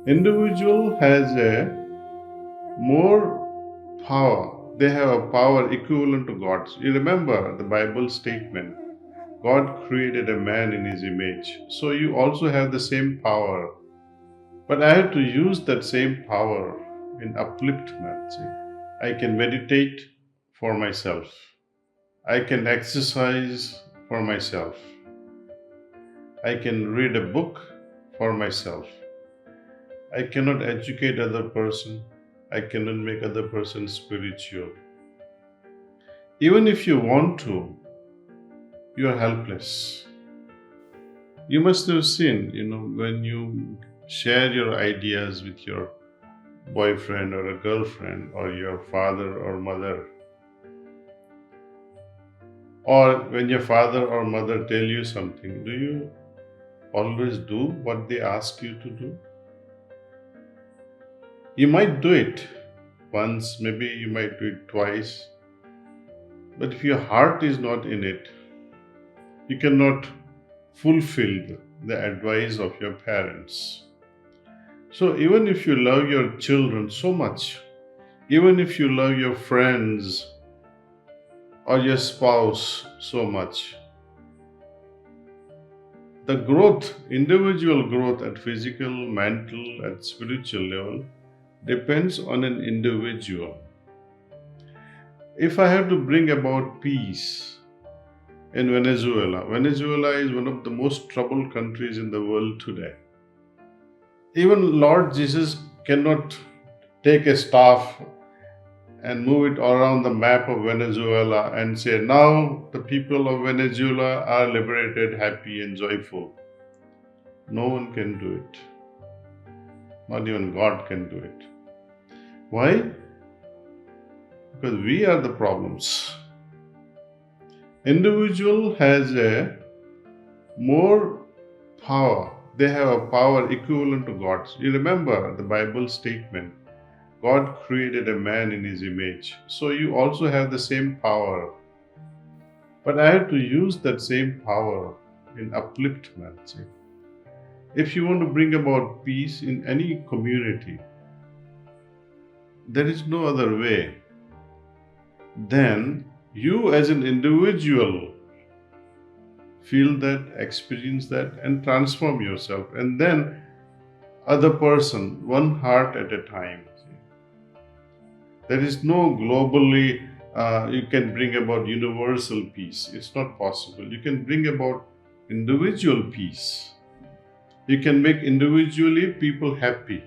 Individual has a more power. They have a power equivalent to God's. You remember the Bible statement, God created a man in his image. So you also have the same power. But I have to use that same power in upliftment. See? I can meditate for myself. I can exercise for myself. I can read a book for myself. I cannot educate other person. I cannot make other person spiritual. Even if you want to, you are helpless. You must have seen, when you share your ideas with your boyfriend or a girlfriend or your father or mother, or when your father or mother tell you something, do you always do what they ask you to do? You might do it once, maybe you might do it twice, but if your heart is not in it, you cannot fulfill the advice of your parents. So, even if you love your children so much, even if you love your friends or your spouse so much, the growth, individual growth at physical, mental, and spiritual level depends on an individual. If I have to bring about peace in Venezuela, Venezuela is one of the most troubled countries in the world today. Even Lord Jesus cannot take a staff and move it around the map of Venezuela and say, now the people of Venezuela are liberated, happy, and joyful. No one can do it. Not even God can do it. Why? Because we are the problems. Individual has a more power. They have a power equivalent to God's. You remember the Bible statement, God created a man in his image. So you also have the same power. But I have to use that same power in upliftment. See? If you want to bring about peace in any community, there is no other way. Then you as an individual feel that, experience that, and transform yourself. And then other person, one heart at a time. There is no globally, you can bring about universal peace. It's not possible. You can bring about individual peace. You can make individually people happy.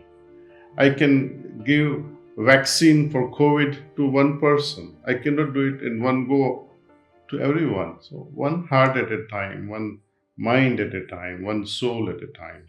I can give vaccine for COVID to one person. I cannot do it in one go to everyone. So one heart at a time, one mind at a time, one soul at a time.